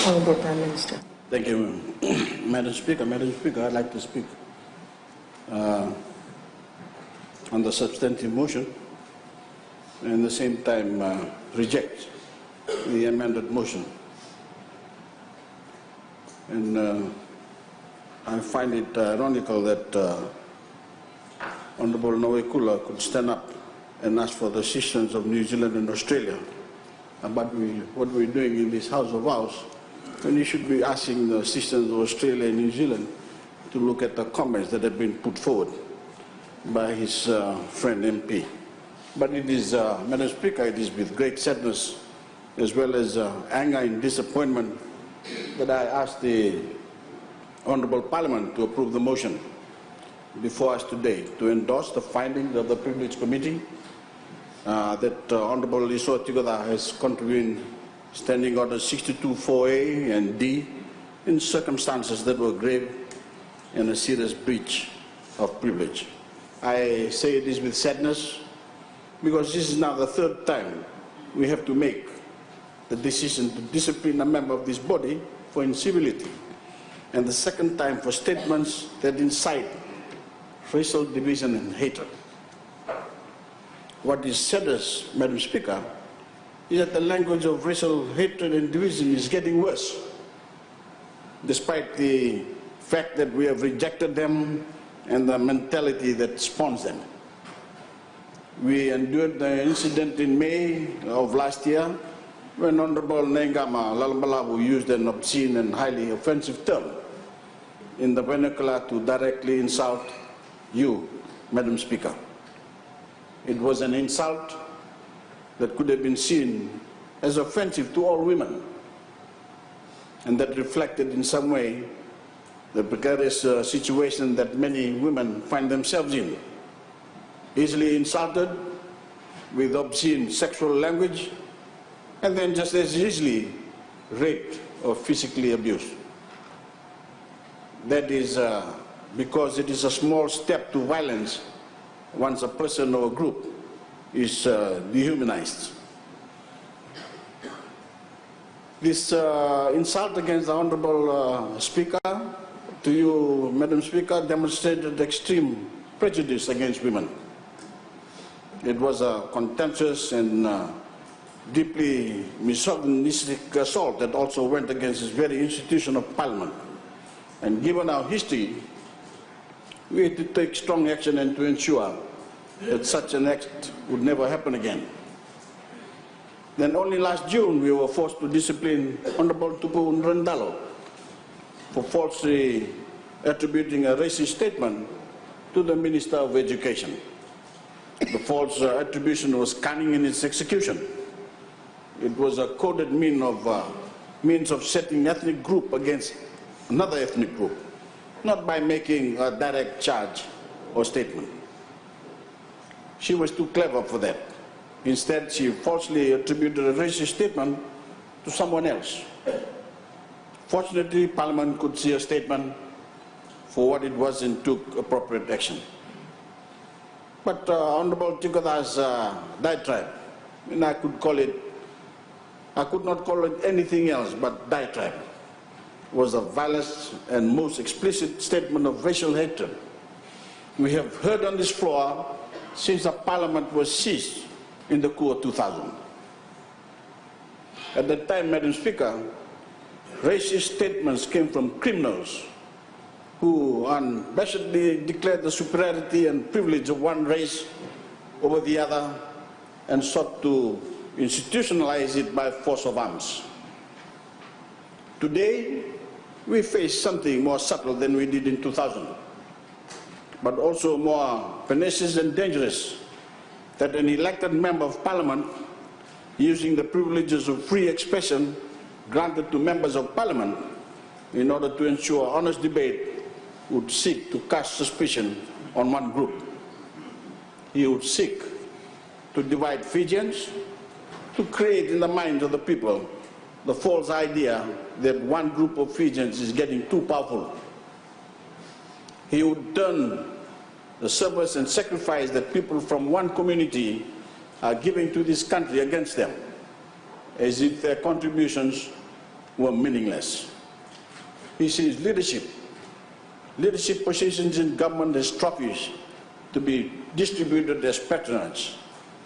Honourable Prime Minister. Thank you, Madam Speaker. Madam Speaker, I'd like to speak on the substantive motion and at the same time reject the amended motion. And I find it ironical that Honourable Voreqe could stand up and ask for the assistance of New Zealand and Australia about what we're doing in this House of ours, when he should be asking the assistance of Australia and New Zealand to look at the comments that have been put forward by his friend MP. But it is, Madam Speaker, it is with great sadness as well as anger and disappointment that I ask the Honourable Parliament to approve the motion before us today to endorse the findings of the Privilege Committee that Honourable Isoa Tikoca has contravened Standing Order 62(4)A and D in circumstances that were grave and a serious breach of privilege. I say this with sadness because this is now the third time we have to make the decision to discipline a member of this body for incivility, and the second time for statements that incite racial division and hatred. What is saddest, Madam Speaker, is that the language of racial hatred and division is getting worse, despite the fact that we have rejected them and the mentality that spawns them. We endured the incident in May of last year when Honourable Nengama Lalambalabu used an obscene and highly offensive term in the vernacular to directly insult you, Madam Speaker. It was an insult that could have been seen as offensive to all women, and that reflected in some way the precarious situation that many women find themselves in, easily insulted with obscene sexual language, and then just as easily raped or physically abused. That is because it is a small step to violence once a person or a group is dehumanized. This insult against the Honourable Speaker, to you, Madam Speaker, demonstrated extreme prejudice against women. It was a contemptuous and deeply misogynistic assault that also went against this very institution of Parliament. And given our history, we had to take strong action and to ensure that such an act would never happen again. Then only last June we were forced to discipline Honourable Tupu Nrendalo for falsely attributing a racist statement to the Minister of Education. The false attribution was cunning in its execution. It was a coded means of setting ethnic group against another ethnic group, not by making a direct charge or statement. She was too clever for that. Instead, she falsely attributed a racist statement to someone else. Fortunately, Parliament could see a statement for what it was and took appropriate action. But Honourable Tikoca's diatribe, and I could not call it anything else but diatribe, was the vilest and most explicit statement of racial hatred we have heard on this floor since the Parliament was seized in the coup of 2000. At that time, Madam Speaker, racist statements came from criminals who unabashedly declared the superiority and privilege of one race over the other and sought to institutionalize it by force of arms. Today, we face something more subtle than we did in 2000, but also more pernicious and dangerous, that an elected member of Parliament, using the privileges of free expression granted to members of Parliament in order to ensure honest debate, would seek to cast suspicion on one group. He would seek to divide Fijians, to create in the minds of the people the false idea that one group of Fijians is getting too powerful. He would turn the service and sacrifice that people from one community are giving to this country against them, as if their contributions were meaningless. He sees leadership positions in government as trophies to be distributed as patronage,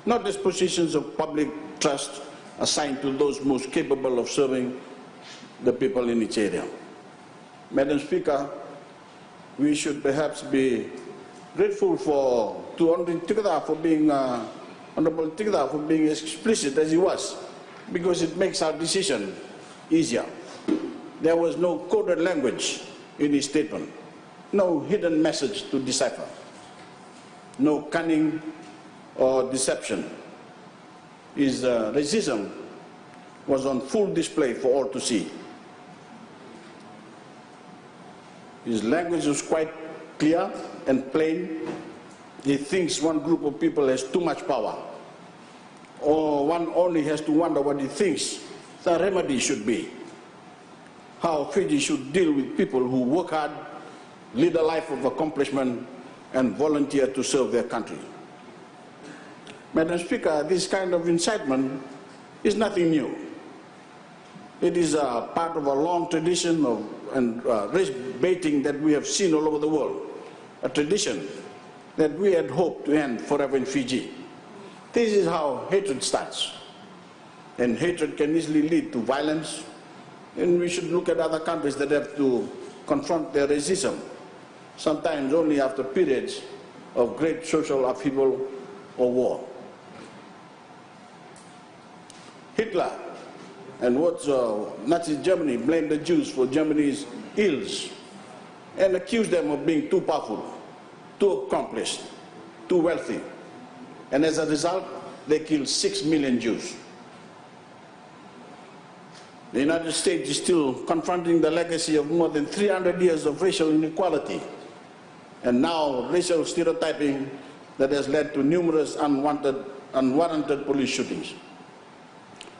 not as positions of public trust assigned to those most capable of serving the people in each area. Madam Speaker, we should perhaps be grateful to Honorable Tikoca for being Honorable Tikoca for being as explicit as he was, because it makes our decision easier. There was no coded language in his statement, no hidden message to decipher, no cunning or deception. His racism was on full display for all to see. His language was quite clear and plain. He thinks one group of people has too much power, or one only has to wonder what he thinks the remedy should be. How Fiji should deal with people who work hard, lead a life of accomplishment, and volunteer to serve their country. Madam Speaker, this kind of incitement is nothing new. It is a part of a long tradition of race baiting that we have seen all over the world, a tradition that we had hoped to end forever in Fiji. This is how hatred starts, and hatred can easily lead to violence, and we should look at other countries that have to confront their racism, sometimes only after periods of great social upheaval or war. Hitler and Nazi Germany blamed the Jews for Germany's ills and accused them of being too powerful, too accomplished, too wealthy. And as a result, they killed 6 million Jews. The United States is still confronting the legacy of more than 300 years of racial inequality and now racial stereotyping that has led to numerous unwarranted police shootings.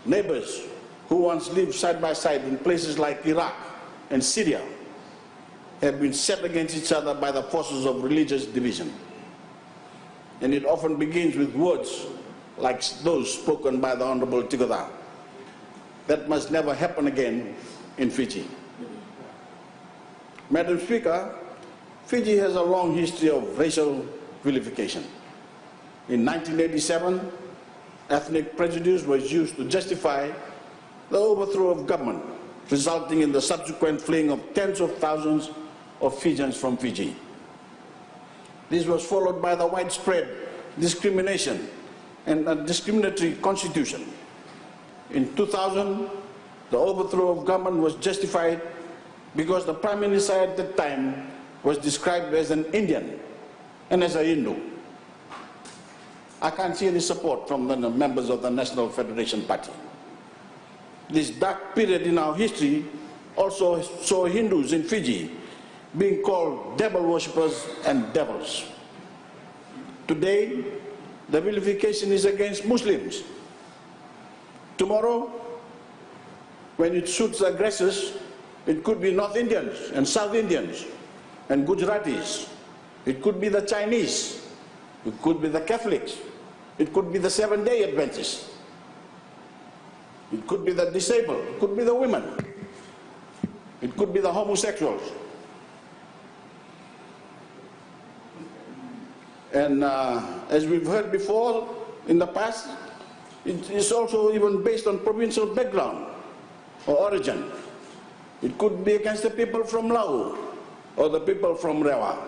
Neighbors who once lived side by side in places like Iraq and Syria have been set against each other by the forces of religious division. And it often begins with words like those spoken by the Honorable Tikoca. That must never happen again in Fiji. Madam Speaker, Fiji has a long history of racial vilification. In 1987, ethnic prejudice was used to justify the overthrow of government, resulting in the subsequent fleeing of tens of thousands of Fijians from Fiji. This was followed by the widespread discrimination and a discriminatory constitution. In 2000, the overthrow of government was justified because the Prime Minister at that time was described as an Indian and as a Hindu. I can't see any support from the members of the National Federation Party. This dark period in our history also saw Hindus in Fiji being called devil worshippers and devils. Today, the vilification is against Muslims. Tomorrow, when it suits the aggressors, it could be North Indians and South Indians and Gujaratis. It could be the Chinese. It could be the Catholics. It could be the Seventh-day Adventists. It could be the disabled. It could be the women. It could be the homosexuals. And as we've heard before in the past, it is also even based on provincial background or origin. It could be against the people from Laos or the people from Rewa.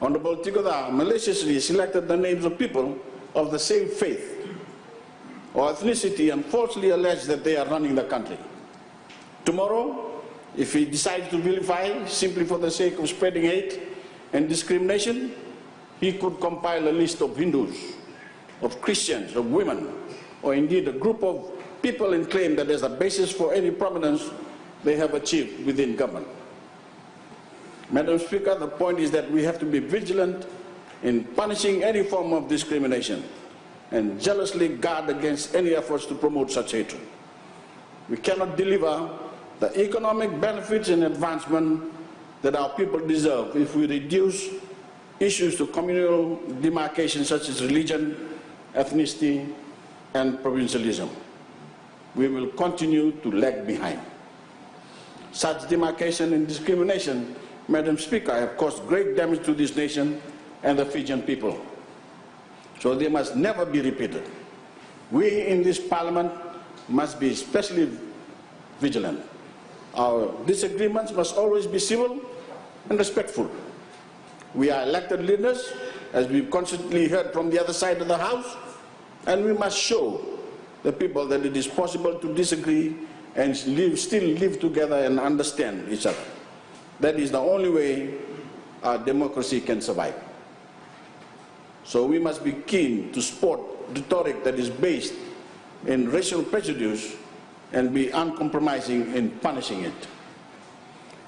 Honorable Tikoca maliciously selected the names of people of the same faith or ethnicity and falsely alleged that they are running the country. Tomorrow, if he decides to vilify simply for the sake of spreading hate and discrimination, he could compile a list of Hindus, of Christians, of women, or indeed a group of people and claim that as a basis for any prominence they have achieved within government. Madam Speaker, the point is that we have to be vigilant in punishing any form of discrimination and jealously guard against any efforts to promote such hatred. We cannot deliver the economic benefits and advancement that our people deserve if we reduce issues to communal demarcations such as religion, ethnicity, and provincialism. we will continue to lag behind. Such demarcation and discrimination, Madam Speaker, have caused great damage to this nation and the Fijian people. So they must never be repeated. We in this Parliament must be especially vigilant. Our disagreements must always be civil and respectful. We are elected leaders, as we've constantly heard from the other side of the House, and we must show the people that it is possible to disagree and still live together and understand each other. That is the only way our democracy can survive. So we must be keen to support rhetoric that is based in racial prejudice and be uncompromising in punishing it.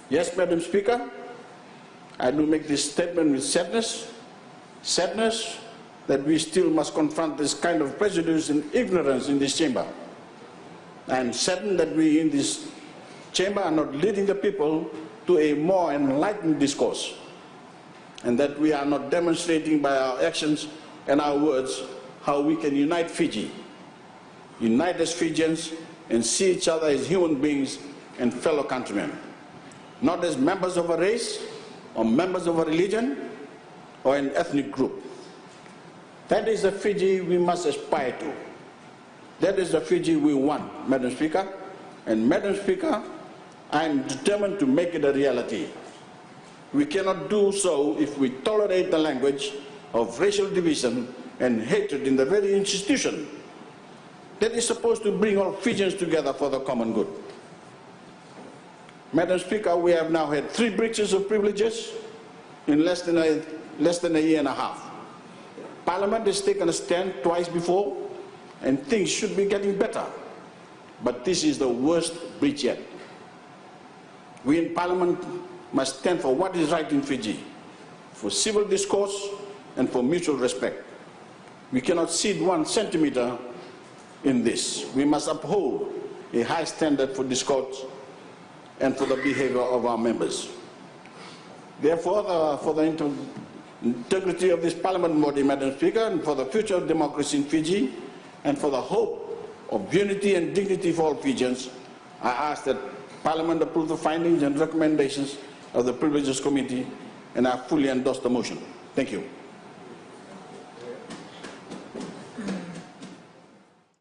Yes, Madam Speaker, I do make this statement with sadness that we still must confront this kind of prejudice and ignorance in this chamber. I am saddened that we in this chamber are not leading the people to a more enlightened discourse, and that we are not demonstrating by our actions and our words how we can unite Fiji, unite as Fijians, and see each other as human beings and fellow countrymen, not as members of a race or members of a religion or an ethnic group. That is the Fiji we must aspire to. That is the Fiji we want, Madam Speaker. And Madam Speaker, I am determined to make it a reality. We cannot do so if we tolerate the language of racial division and hatred in the very institution that is supposed to bring all Fijians together for the common good. Madam Speaker, we have now had 3 breaches of privileges in less than a year and a half. Parliament has taken a stand twice before, and things should be getting better. But this is the worst breach yet. We in Parliament must stand for what is right in Fiji, for civil discourse and for mutual respect. We cannot cede 1 centimeter in this. We must uphold a high standard for discourse and for the behavior of our members. Therefore, for the integrity of this Parliament body, Madam Speaker, and for the future of democracy in Fiji, and for the hope of unity and dignity for all Fijians, I ask that Parliament approve the findings and recommendations of the Privileges Committee, and I fully endorse the motion. Thank you.